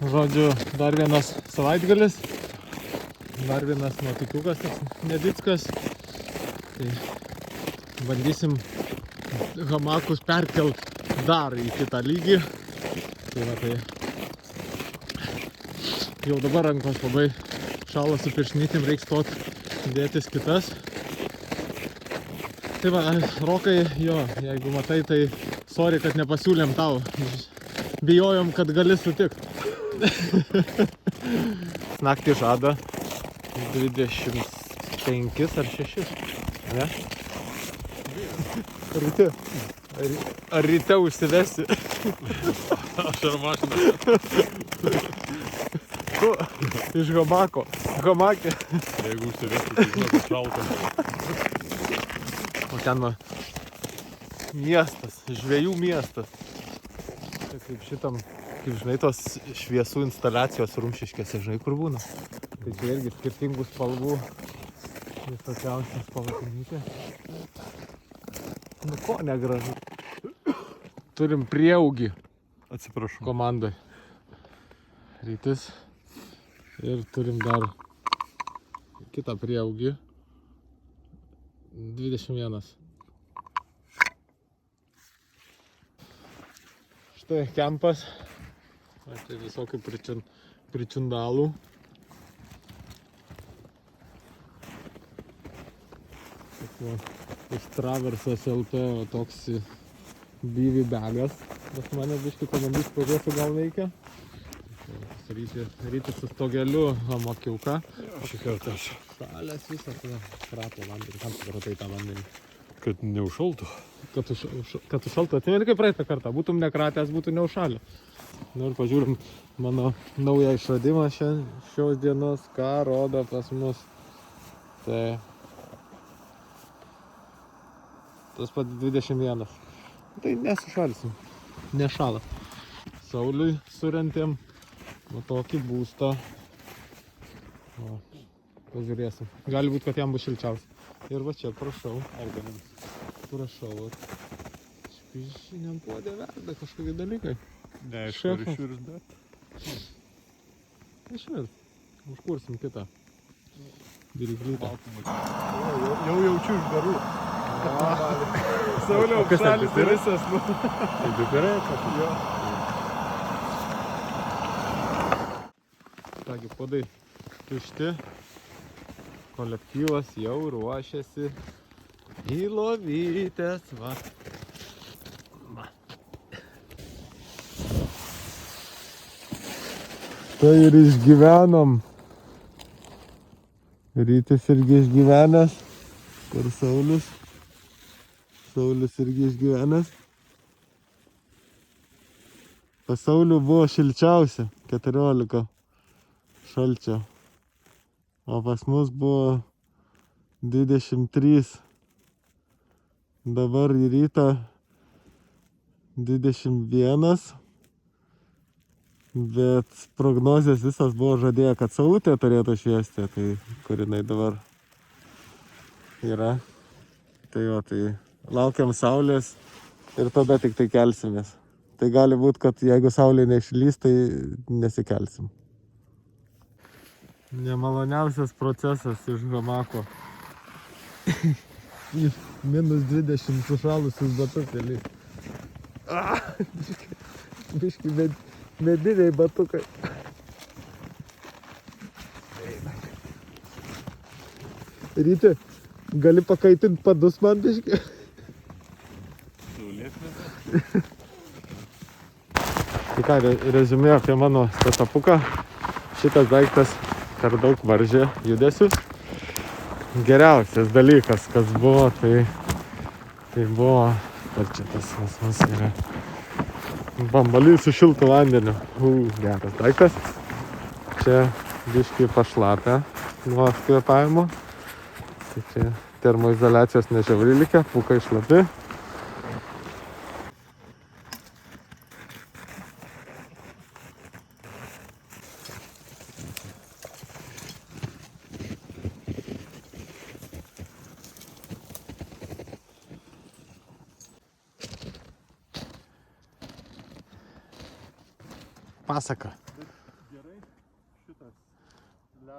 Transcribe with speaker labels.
Speaker 1: Žodžiu, dar vienas savaitgalis, dar vienas nuotykiukas, nedickas. Tai bandysim hamakus perkelt dar į kitą lygį. Tai va, tai jau dabar rankos labai šalo su piršnytėm, reiks stot, dėtis kitas. Tai va, Rokai, jo, jeigu matai, tai sorry, kad nepasiūlėm tau. Bijojom, kad gali sutikt. Naktį žada 25 ar 6, ne? Ryte. Ar ryte užsivesi?
Speaker 2: Aš ar mašiną.
Speaker 1: Tu, iš hamako. Hamakė.
Speaker 2: Jeigu užsivesi, tai žinok, šalta.
Speaker 1: O ten va, miestas, žvejų miestas. Tai kaip šitam, kaip žinai, tos šviesų instaliacijos Rumšiškėse, žinai, kur būna. Tai čia irgi skirtingų spalvų. Visokiausias spalvatinytė. Nu ko negražu. Turim prieaugį.
Speaker 2: Atsiprašau.
Speaker 1: Komandai. Rytis. Ir turim dar kitą prieaugį. 21. Štai kempas. Tai visokių pričundalų. Iš Traversas LT toks BV bagas. Pas mane biškį pabandys pažiūrėti, gal veikia. Rytis su stogeliu hamakiuką.
Speaker 2: Šį kartą aš.
Speaker 1: Salės visą, krato vandenį. Kam tu kratai tą vandenį?
Speaker 2: Kad neužšaltų.
Speaker 1: Kad užšaltų. Atsimeni kaip praeitą kartą. Būtum nekratęs, būtų neužšalę. Nu ir pažiūrim mano naują išradimą šios dienos, ką rodo pas mus. Tai tas pat 21. Tai nesušalsim. Nešala. Sauliui surentėm tokį būstą. O, pažiūrėsim. Gali būt, kad jam bus šilčiausia. Ir va čia, prašau. Prašau. Špižiniam puodė verda kažkokie dalykai.
Speaker 2: Ne, ar išvirs, bet.
Speaker 1: Išvirs. Užkursim kitą. Diriglytą.
Speaker 2: Jau jaučiu iš garų.
Speaker 1: Sauliau, šalis tai visas.
Speaker 2: Tai bipirai, kad jo.
Speaker 1: Kągi, podai tušti. Kolektyvas jau ruošiasi į lovytės. Va. Tai ir išgyvenom. Rytis irgi išgyvenęs. Ir Saulius. Saulius irgi išgyvenęs. Pas Saulių buvo šilčiausia, 14 šalčio. O pas mus buvo 23. Dabar į rytą 21. Bet prognozės visas buvo žadėję, kad saulutė turėtų šviesti, tai kur jinai dabar yra. Tai jo, tai laukiam saulės ir tada tik tai kelsimės. Tai gali būt, kad jeigu saulė neišlys, tai nesikelsim. Nemaloniausias procesas iš hamako. Minus 20 sušalusius batukai lyg. Biški mediniai batukai. Ryti, gali pakaitinti padus man biški? Tai ką, reziumė apie mano setupuką. Šitas daiktas per daug varžė judesius. Geriausias dalykas, kas buvo, tai buvo, ar čia tas visas yra bambalys su šiltu vandeniu. Geras daiktas. Čia biškį pašlapę nuo kvėpavimo. Tai čia termoizoliacijos nežiauri likę, pūkai šlapi. Pasaka. šitas ledas.